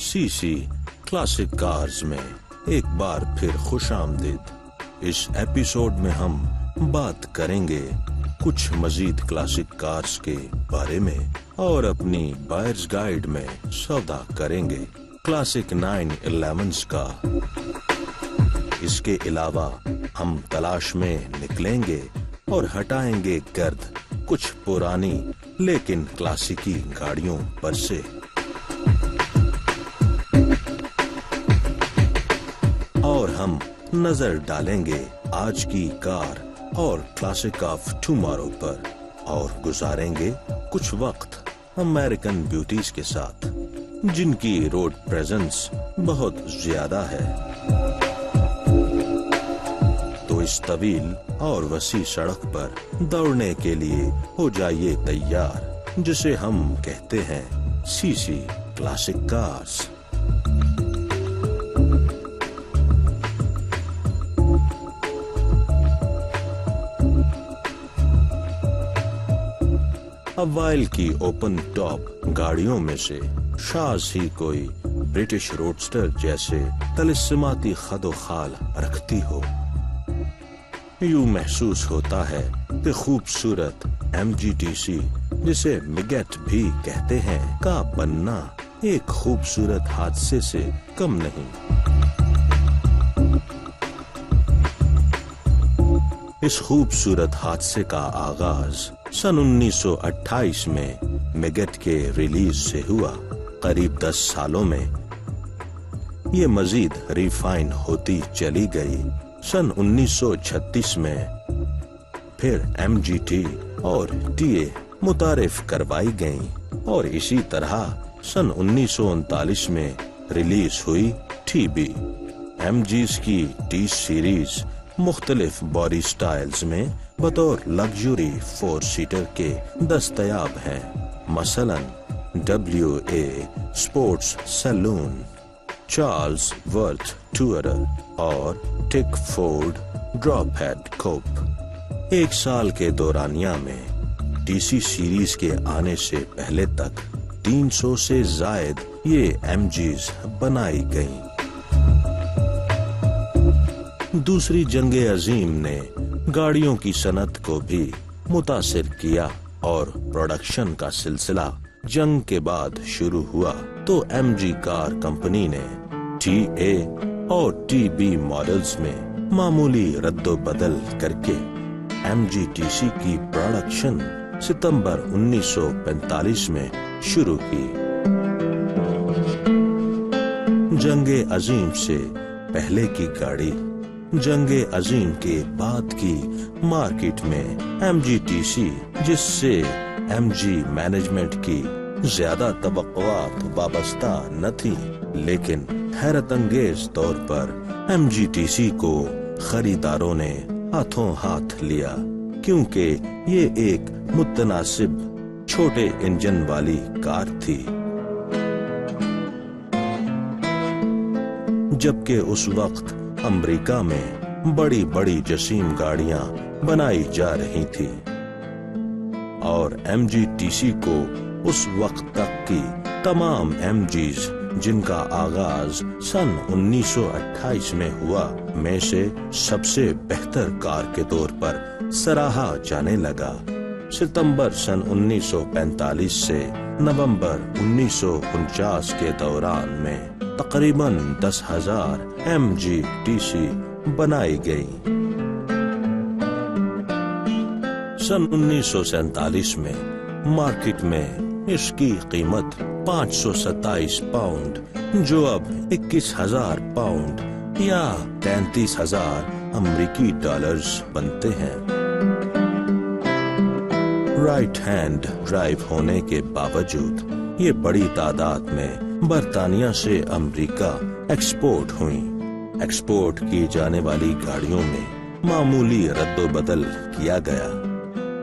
سی سی classic cars میں ایک بار پھر خوش آمدید۔ اس ایپیسوڈ میں ہم بات کریں گے کچھ مزید کلاسک کارز کے بارے میں اور اپنی بائرز گائیڈ میں سودا کریں گے کلاسک 911 کا۔ اس کے علاوہ ہم تلاش میں نکلیں گے اور ہٹائیں گے گرد کچھ پرانی لیکن کلاسیکی گاڑیوں پر سے۔ اور ہم نظر ڈالیں گے آج کی کار اور کلاسک آف ٹمارو پر اور گزاریں گے کچھ وقت امریکن بیوٹیز کے ساتھ جن کی روڈ پریزنس بہت زیادہ ہے۔ تو اس طویل اور وسیع سڑک پر دوڑنے کے لیے ہو جائیے تیار جسے ہم کہتے ہیں سی سی کلاسک کارز۔ اوائل کی اوپن ٹاپ گاڑیوں میں سے شاز ہی کوئی برٹش روڈسٹر جیسے طلسماتی خد و خال رکھتی ہو۔ یوں محسوس ہوتا ہے کہ خوبصورت MGTC جسے میگٹ بھی کہتے ہیں کا بننا ایک خوبصورت حادثے سے کم نہیں۔ اس خوبصورت حادثے کا آغاز سن 1928 میں میگٹ کے ریلیز سے ہوا۔ قریب 10 سالوں میں یہ مزید ریفائن ہوتی چلی گئی۔ سن 1936 میں پھر MGT اور TA متعارف کروائی گئیں اور اسی طرح سن 1939 میں ریلیز ہوئی TB۔ MGs کی T سیریز مختلف باڈی سٹائلز میں بطور لگژری 4 سیٹر کے دستیاب ہیں، مثلا WA سپورٹس سیلون، چارلز ورتھ ٹورر اور ٹک فورڈ ڈراپ ہیڈ کوپ۔ ایک سال کے دورانیہ میں DC سیریز کے آنے سے پہلے تک 300 سے زائد یہ MGs بنائی گئیں۔ دوسری جنگ عظیم نے گاڑیوں کی صنعت کو بھی متاثر کیا اور پروڈکشن کا سلسلہ جنگ کے بعد شروع ہوا تو MG کار کمپنی نے TA اور TB ماڈلز میں معمولی رد و بدل کر کے MGTC کی پروڈکشن ستمبر 1945 میں شروع کی۔ جنگ عظیم سے پہلے کی گاڑی، جنگ عظیم کے بعد کی مارکیٹ میں MGTC جس سے MG مینجمنٹ کی زیادہ توقعات وابستہ نہ تھی، لیکن حیرت انگیز طور پر MGTC کو خریداروں نے ہاتھوں ہاتھ لیا کیونکہ یہ ایک متناسب چھوٹے انجن والی کار تھی۔ جبکہ اس وقت امریکہ میں بڑی بڑی جسیم گاڑیاں بنائی جا رہی تھی اور MGTC کو اس وقت تک کی تمام MGs جن کا آغاز سن 1928 میں ہوا میں سے سب سے بہتر کار کے طور پر سراہا جانے لگا۔ ستمبر سن 1945 سے نومبر 1949 کے دوران میں تقریباً 10,000 MGTC بنائی گئیں۔ سن 1947 میں مارکیٹ میں اس کی قیمت 527 پاؤنڈ جو اب 21,000 پاؤنڈ یا 33,000 امریکی ڈالرز بنتے ہیں۔ رائٹ ہینڈ ڈرائیو ہونے کے باوجود یہ بڑی تعداد میں برطانیہ سے امریکہ ایکسپورٹ ہوئیں۔ ایکسپورٹ کی جانے والی گاڑیوں میں معمولی رد و بدل کیا گیا۔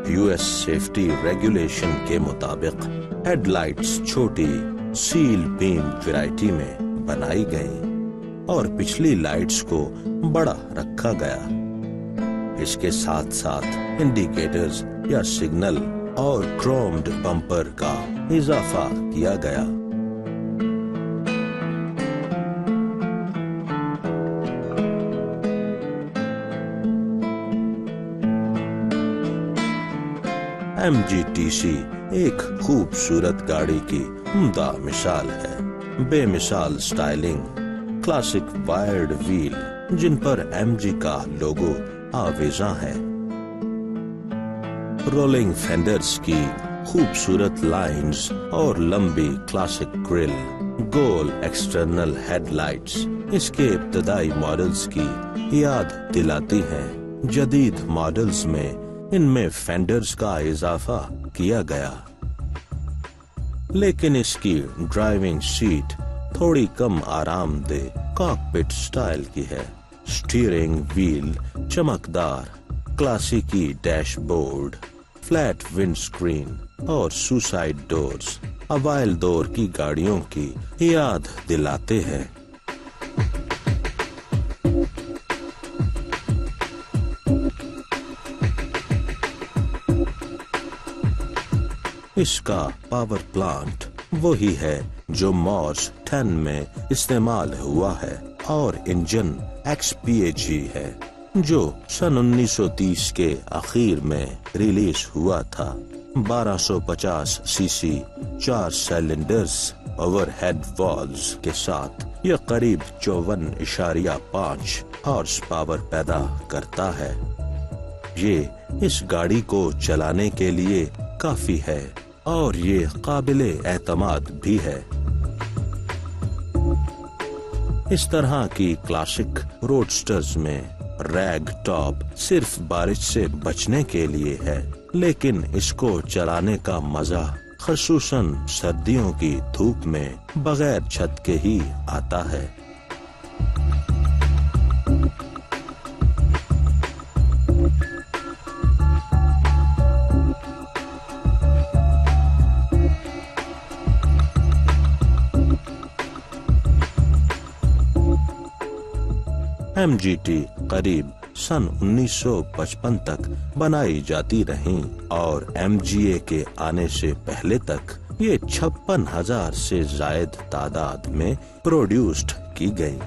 US سیفٹی ریگولیشن کے مطابق ہیڈ لائٹس چھوٹی سیل بیم ویرائٹی میں بنائی گئیں اور پچھلی لائٹس کو بڑا رکھا گیا۔ اس کے ساتھ ساتھ انڈیکیٹرز یا سگنل اور کرومڈ بمپر کا اضافہ کیا گیا۔ MGTC एक खूबसूरत गाड़ी की उम्दा मिसाल है। बेमिसाल स्टाइलिंग, क्लासिक वायर्ड व्हील जिन पर MG का लोगो आवेजा है, रोलिंग फेंडर्स की खूबसूरत लाइंस और लंबी क्लासिक ग्रिल, गोल एक्सटर्नल हेडलाइट्स इसके इब्तदाई मॉडल्स की याद दिलाती हैं। जदीद मॉडल्स में इनमें फेंडर्स का इजाफा किया गया, लेकिन इसकी ड्राइविंग सीट थोड़ी कम आरामदेह कॉकपिट स्टाइल की है। स्टीयरिंग व्हील चमकदार, क्लासिकी डैशबोर्ड, फ्लैट विंडस्क्रीन और सुसाइड डोर्स अवाइल दौर की गाड़ियों की याद दिलाते हैं। इसका पावर प्लांट वही है जो मॉर्स 10 में इस्तेमाल हुआ है और इंजन XPAG है जो सन 1930 के आखिर में रिलीज हुआ था। 1250 सीसी 4 सिलेंडर्स ओवरहेड वॉल्व्स के साथ यह करीब 54.5 हॉर्स पावर पैदा करता है। ये इस गाड़ी को चलाने के लिए काफी है और ये काबिले एतमाद भी है। इस तरह की क्लासिक रोडस्टर्स में रैग टॉप सिर्फ बारिश से बचने के लिए है, लेकिन इसको चलाने का मजा खसूसन सर्दियों की धूप में बगैर छत के ही आता है। MGT करीब सन 1955 तक बनाई जाती रहीं और MGA के आने से पहले तक ये 56,000 से जायद तादाद में प्रोड्यूस्ड की गई।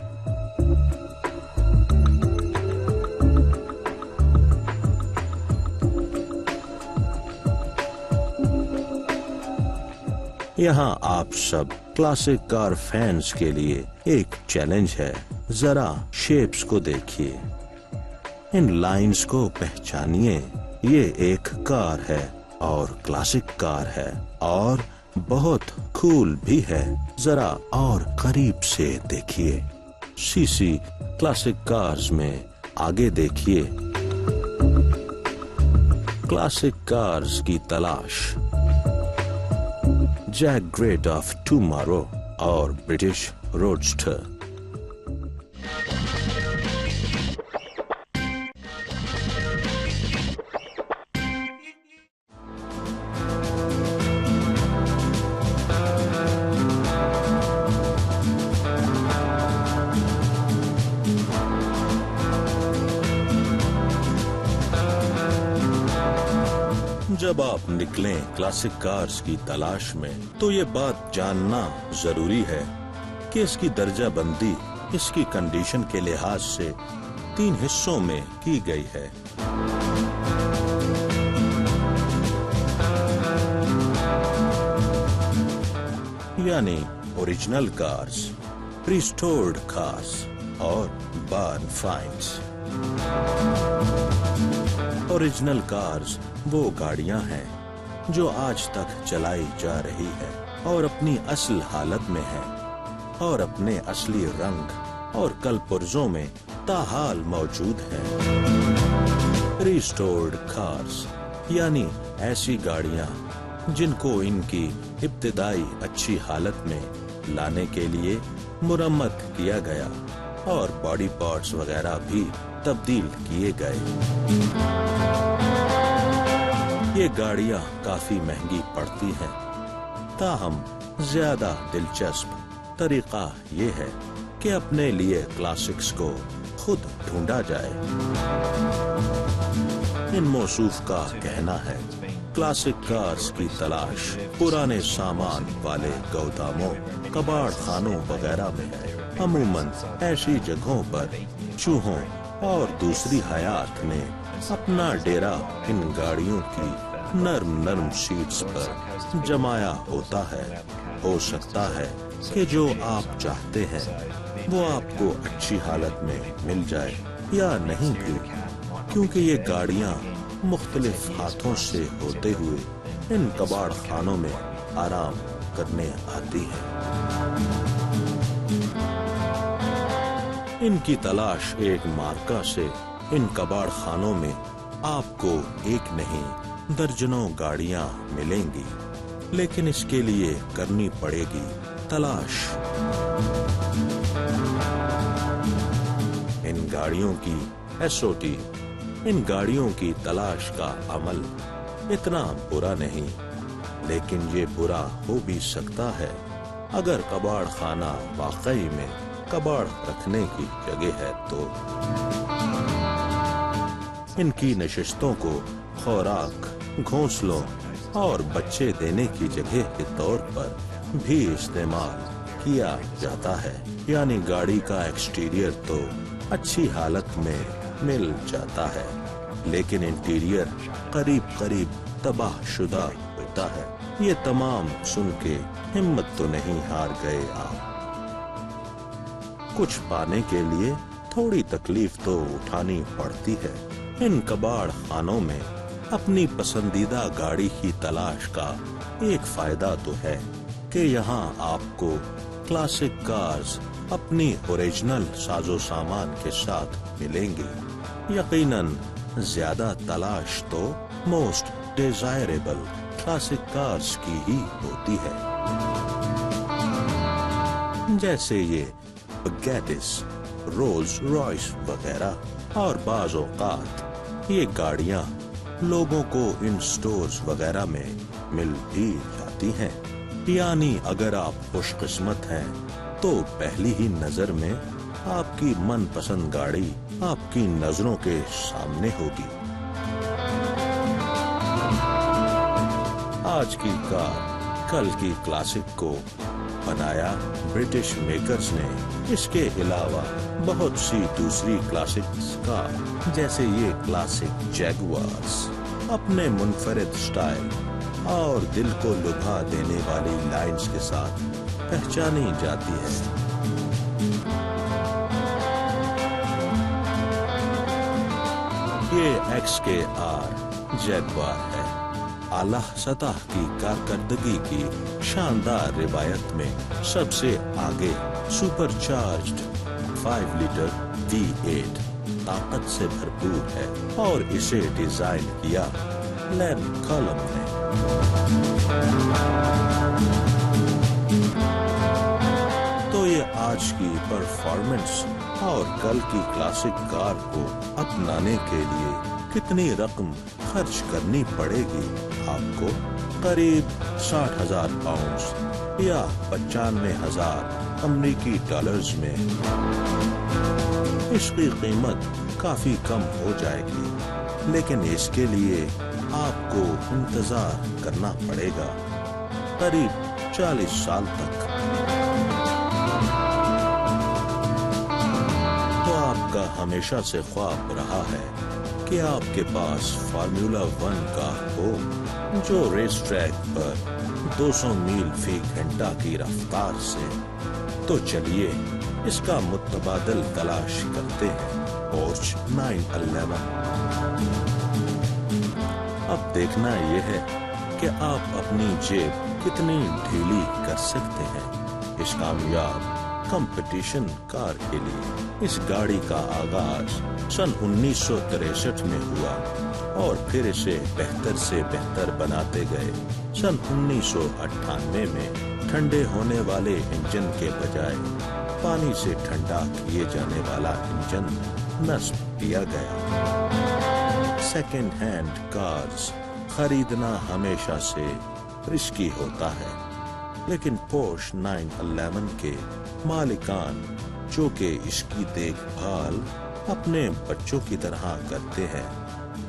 यहाँ आप सब क्लासिक कार फैंस के लिए एक चैलेंज है। जरा शेप्स को देखिए, इन लाइंस को पहचानिए। ये एक कार है और क्लासिक कार है और बहुत कूल भी है। जरा और करीब से देखिए। सीसी क्लासिक कार्स में आगे देखिए। क्लासिक कार्स की तलाश, जैक ग्रेट ऑफ टुमारो और ब्रिटिश रोडस्टर। जब आप निकलें क्लासिक कार्स की तलाश में, तो ये बात जानना जरूरी है कि इसकी दर्जा बंदी इसकी कंडीशन के लिहाज से 3 हिस्सों में की गई है। यानी ओरिजिनल कार्स, रिस्टोर्ड कार्स और बार्न फाइंड्स। ओरिजिनल कार्स वो गाड़ियां हैं जो आज तक चलाई जा रही है और अपनी असल हालत में है और अपने असली रंग और कलपुर्जों में ताहाल मौजूद हैं। रिस्टोर्ड कार्स यानी ऐसी गाड़ियां जिनको इनकी इब्तिदाई अच्छी हालत में लाने के लिए मुरम्मत किया गया और बॉडी पार्ट्स वगैरह भी तब्दील किए गए। ये गाड़ियां काफी महंगी पड़ती हैं, ताहम ज्यादा दिलचस्प तरीका ये है कि अपने लिए क्लासिक्स को खुद ढूंढा जाए। इन मौसूफ का कहना है क्लासिक कार्स की तलाश पुराने सामान वाले गोदामों, कबाड़ खानों वगैरह में है। अमूमन ऐसी जगहों पर चूहों और दूसरी हयात ने अपना डेरा इन गाड़ियों की नर्म नर्म सीट्स पर जमाया होता है। हो सकता है कि जो आप चाहते हैं वो आपको अच्छी हालत में मिल जाए या नहीं भी, क्योंकि ये गाड़ियां मुख्तलिफ हाथों से होते हुए इन कबाड़ खानों में आराम करने आती हैं। इनकी तलाश एक मार्का से इन कबाड़ खानों में आपको एक नहीं दर्जनों गाड़ियां मिलेंगी, लेकिन इसके लिए करनी पड़ेगी तलाश। इन गाड़ियों की एसओटी, इन गाड़ियों की तलाश का अमल इतना बुरा नहीं, लेकिन ये बुरा हो भी सकता है अगर कबाड़ खाना वाकई में कबाड़ रखने की जगह है तो। इनकी नशिस्तों को खुराक, घोंसलों और बच्चे देने की जगह के तौर पर भी इस्तेमाल किया जाता है, यानी गाड़ी का एक्सटीरियर तो अच्छी हालत में मिल जाता है, लेकिन इंटीरियर करीब करीब तबाहशुदा होता है। ये तमाम सुन के हिम्मत तो नहीं हार गए आप? कुछ पाने के लिए थोड़ी तकलीफ तो उठानी पड़ती है। इन कबाड़ खानों में अपनी पसंदीदा गाड़ी की तलाश का एक फायदा तो है कि यहाँ आपको क्लासिक कार्स अपनी ओरिजिनल साजो सामान के साथ मिलेंगी। यकीनन ज्यादा तलाश तो मोस्ट डिजायरेबल क्लासिक कार्स की ही होती है, जैसे ये बगैटिस, रोल्स रॉयस वगैरह। और बाज़ औक़ात ये गाड़ियां लोगों को इन स्टोर्स वगैरह में मिल भी जाती हैं, यानी अगर आप खुशकिस्मत हैं तो पहली ही नजर में आपकी मनपसंद गाड़ी आपकी नजरों के सामने होगी। आज की कार कल की क्लासिक को बनाया ब्रिटिश मेकर्स ने। इसके अलावा बहुत सी दूसरी क्लासिक्स कार, जैसे ये क्लासिक जैगुआर्स, अपने मुनफरिद स्टाइल और दिल को लुभा देने वाली लाइंस के साथ पहचानी जाती है। ये XKR जैगुआर है। आला सतह की कारकर्दगी की शानदार रिवायत में सबसे आगे सुपरचार्ज्ड 5 लीटर V8 ताकत से भरपूर है और इसे डिजाइन किया लेन कॉलम ने। तो ये आज की परफॉर्मेंस और कल की क्लासिक कार को अपनाने के लिए कितनी रकम खर्च करनी पड़ेगी आपको? करीब 60,000 पाउंड या 95,000 अमेरिकी डॉलर्स में इसकी कीमत काफी कम हो जाएगी, लेकिन इसके लिए आपको इंतजार करना पड़ेगा करीब 40 साल तक। तो आपका हमेशा से ख्वाब रहा है कि आपके पास फार्मूला 1 कार हो जो रेस ट्रैक पर 200 मील फी घंटा की रफ्तार से। तो चलिए इसका मुतबादल तलाश करते हैं। पोर्श 911। अब देखना यह है कि आप अपनी जेब कितनी ढीली कर सकते हैं इस कामयाब कंपटीशन कार के लिए। इस गाड़ी का आगाज सन 1963 में हुआ और फिर इसे बेहतर से बेहतर बनाते गए। सन 1998 में ठंडे होने वाले इंजन के बजाय पानी से ठंडा किए जाने वाला इंजन नस्ब किया गया। सेकेंड हैंड कार्स खरीदना हमेशा से रिस्की होता है, लेकिन पोर्श 911 के मालिकान जो कि इसकी देखभाल अपने बच्चों की तरह करते हैं,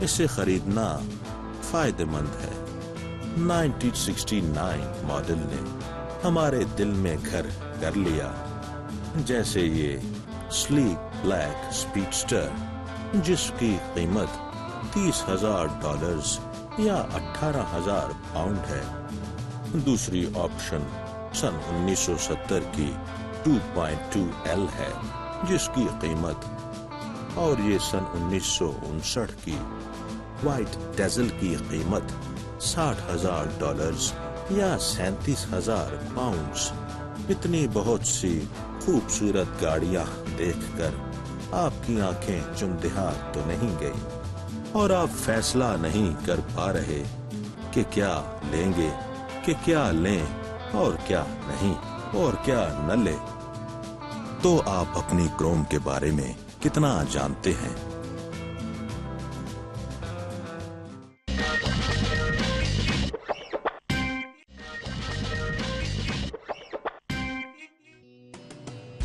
इसे खरीदना फायदेमंद है। 1969 मॉडल ने हमारे दिल में घर कर लिया, जैसे ये स्लीक ब्लैक स्पीडस्टर जिसकी कीमत $30,000 या 18,000 पाउंड है। दूसरी ऑप्शन सन 1970 की 2.2L है, जिसकी कीमत, और ये सन 1959 की व्हाइट डेजल की कीमत $60,000 या 37,000 पाउंड्स। इतनी बहुत सी खूबसूरत गाड़ियां देखकर आपकी आंखें चुमदिहार तो नहीं गई और आप फैसला नहीं कर पा रहे कि क्या लेंगे, कि क्या लें और क्या नहीं और क्या न ले। तो आप अपनी क्रोम के बारे में कितना जानते हैं?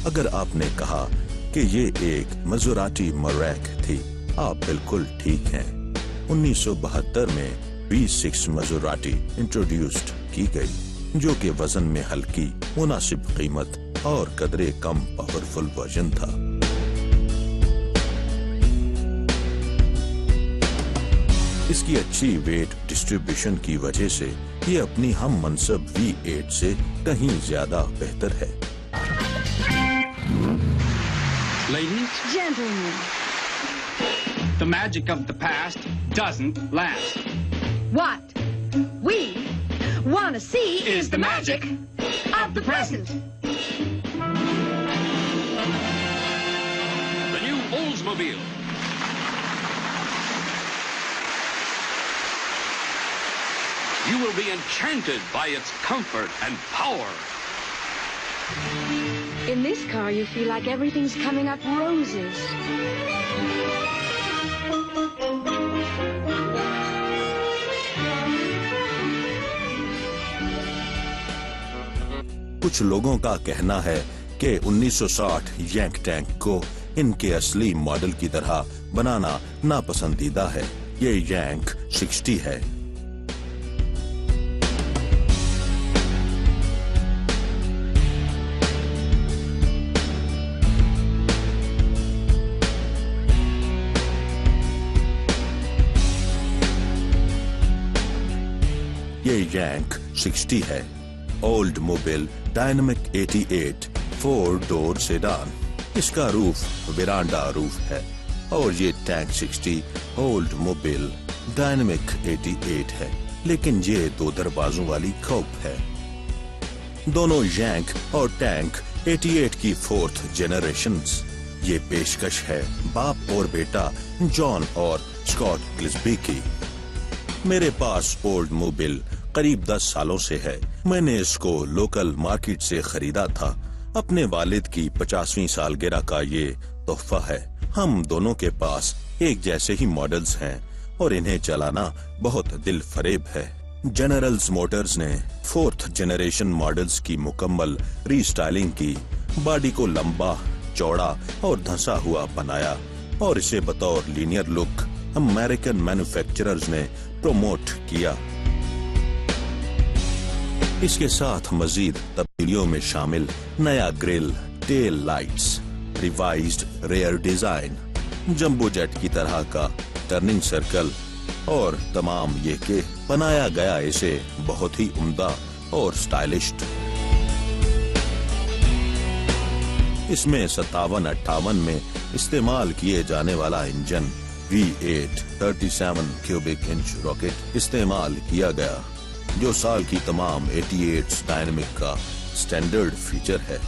अगर आपने कहा कि ये एक मज़राटी मरैक थी, आप बिल्कुल ठीक हैं। 1972 में V6 मज़राटी इंट्रोड्यूस्ड की गई, जो कि वजन में हल्की, मुनासिब कीमत और कदरे कम पावरफुल वर्जन था। इसकी अच्छी वेट डिस्ट्रीब्यूशन की वजह से ये अपनी हम मनसब V8 से कहीं ज्यादा बेहतर है। Ladies, Gentlemen, the magic of the past doesn't last. what we want to see Is the magic of the present. The new Oldsmobile. You will be enchanted by its comfort and power. In this car, you feel like everything's coming up roses. कुछ लोगों का कहना है कि 1960 यैंक tank को इनके असली model की तरह बनाना नापसंदीदा है। ये यैंक 60 है। ये यैंक 60 है। Oldsmobile dynamic 88 4 door sedan. इसका रूफ वेरांडा रूफ है और ये टैंक 60 ओल्ड मोबिल डायनामिक 88 है, लेकिन ये 2 दरवाजों वाली कूप है। दोनों यैंक और टैंक 88 की 4th जनरेशंस। ये पेशकश है बाप और बेटा जॉन और स्कॉट गिल्सबी की। मेरे पास ओल्ड मोबिल करीब 10 सालों से है। मैंने इसको लोकल मार्केट से खरीदा था। अपने वालिद की 50वीं सालगिरह का ये तोहफा है। हम दोनों के पास एक जैसे ही मॉडल्स हैं और इन्हें चलाना बहुत दिल फरेब है। जनरल्स मोटर्स ने 4th जनरेशन मॉडल्स की मुकम्मल रीस्टाइलिंग की, बॉडी को लंबा, चौड़ा और धंसा हुआ बनाया और इसे बतौर लीनियर लुक अमेरिकन मैन्युफैक्चरर्स ने प्रमोट किया। इसके साथ मजीद तब्दीलियों में शामिल नया grille, tail lights, revised rear design, jumbo jet की तरह का टर्निंग सर्कल और तमाम ये के बनाया गया इसे बहुत ही उम्दा और स्टाइलिश। इसमें 57-58 में इस्तेमाल किए जाने वाला engine V8 37 cubic inch rocket इस्तेमाल किया गया, जो साल की तमाम 88 डायनामिक का स्टैंडर्ड फीचर है।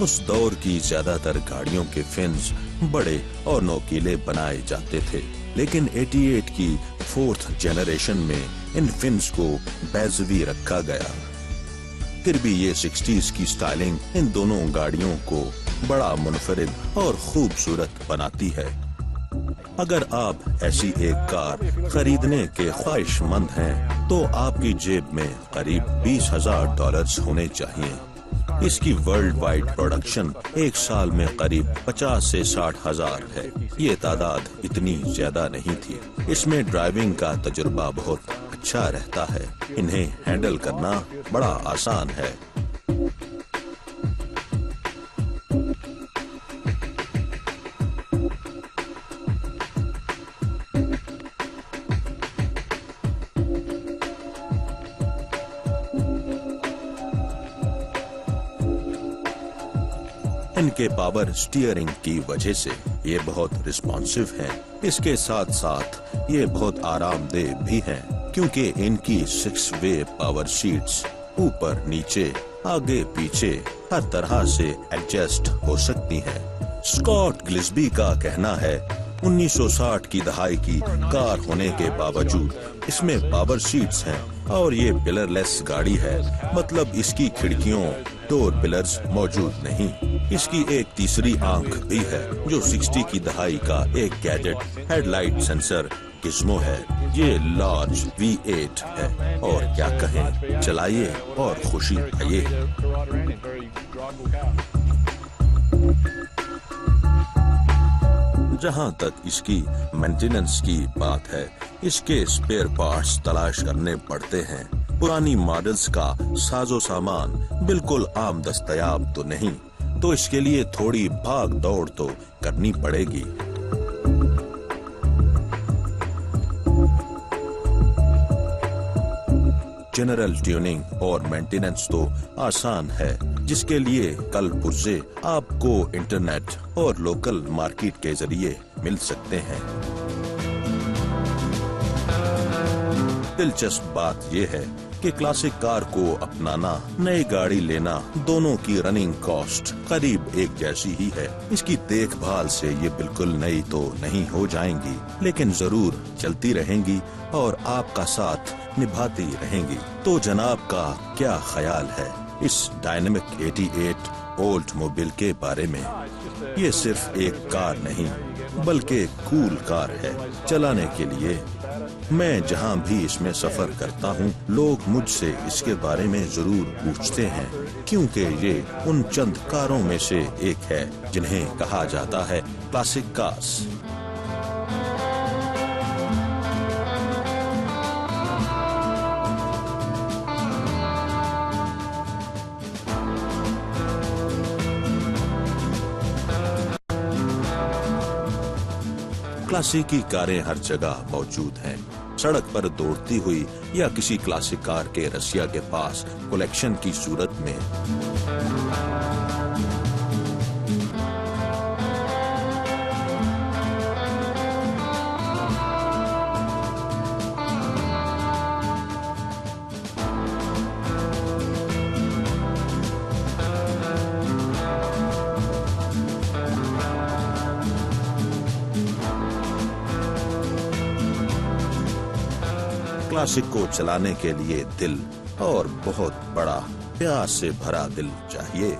उस दौर की ज्यादातर गाड़ियों के फिन्स बड़े और नोकीले बनाए जाते थे, लेकिन 88 की 4th जनरेशन में इन फिन्स को बेज़वी रखा गया। फिर भी ये 60s की स्टाइलिंग इन दोनों गाड़ियों को बड़ा मुनफरिद और खूबसूरत बनाती है। अगर आप ऐसी एक कार खरीदने के ख्वाहिशमंद हैं, तो आपकी जेब में करीब $20,000 होने चाहिए। इसकी वर्ल्ड वाइड प्रोडक्शन एक साल में करीब 50 से 60 हजार है। ये तादाद इतनी ज्यादा नहीं थी। इसमें ड्राइविंग का तजुर्बा बहुत अच्छा रहता है। इन्हें हैंडल करना बड़ा आसान है। इनके पावर स्टीयरिंग की वजह से ये बहुत रिस्पॉन्सिव हैं। इसके साथ साथ ये बहुत आरामदेह भी हैं, क्योंकि इनकी 6 वे पावर शीट्स ऊपर नीचे आगे पीछे हर तरह से एडजस्ट हो सकती हैं। स्कॉट ग्लिसबी का कहना है 1960 की दहाई की कार होने के बावजूद इसमें पावर सीट्स हैं और ये पिलरलेस गाड़ी है, मतलब इसकी खिड़कियों डोर पिलर्स मौजूद नहीं। इसकी एक तीसरी आंख भी है जो 60 की दहाई का एक गैजेट हेडलाइट सेंसर गिज़्मो है। ये लार्ज V8 है और क्या कहें, चलाइए और खुशी पाइए। जहां तक इसकी मेंटेनेंस की बात है, इसके स्पेयर पार्ट्स तलाश करने पड़ते हैं। पुरानी मॉडल्स का साजो सामान बिल्कुल आम दस्तयाब तो नहीं, तो इसके लिए थोड़ी भाग दौड़ तो करनी पड़ेगी। जनरल ट्यूनिंग और मेंटेनेंस तो आसान है, जिसके लिए कल पुर्जे आपको इंटरनेट और लोकल मार्केट के जरिए मिल सकते हैं। दिलचस्प बात यह है कि क्लासिक कार को अपनाना, नई गाड़ी लेना, दोनों की रनिंग कॉस्ट करीब एक जैसी ही है। इसकी देखभाल से ये बिल्कुल नई तो नहीं हो जाएंगी, लेकिन जरूर चलती रहेंगी और आपका साथ निभाती रहेंगी। तो जनाब का क्या ख्याल है इस डायनेमिक 88 ओल्ड्समोबिल के बारे में? ये सिर्फ एक कार नहीं बल्कि कूल कार है चलाने के लिए। मैं जहां भी इसमें सफर करता हूं, लोग मुझसे इसके बारे में जरूर पूछते हैं, क्योंकि ये उन चंद कारों में से एक है जिन्हें कहा जाता है क्लासिक कार्स। क्लासिक की कारें हर जगह मौजूद हैं, सड़क पर दौड़ती हुई या किसी क्लासिक कार के रसिया के पास कलेक्शन की सूरत में। क्लासिक को चलाने के लिए दिल और बहुत बड़ा प्यार से भरा दिल चाहिए।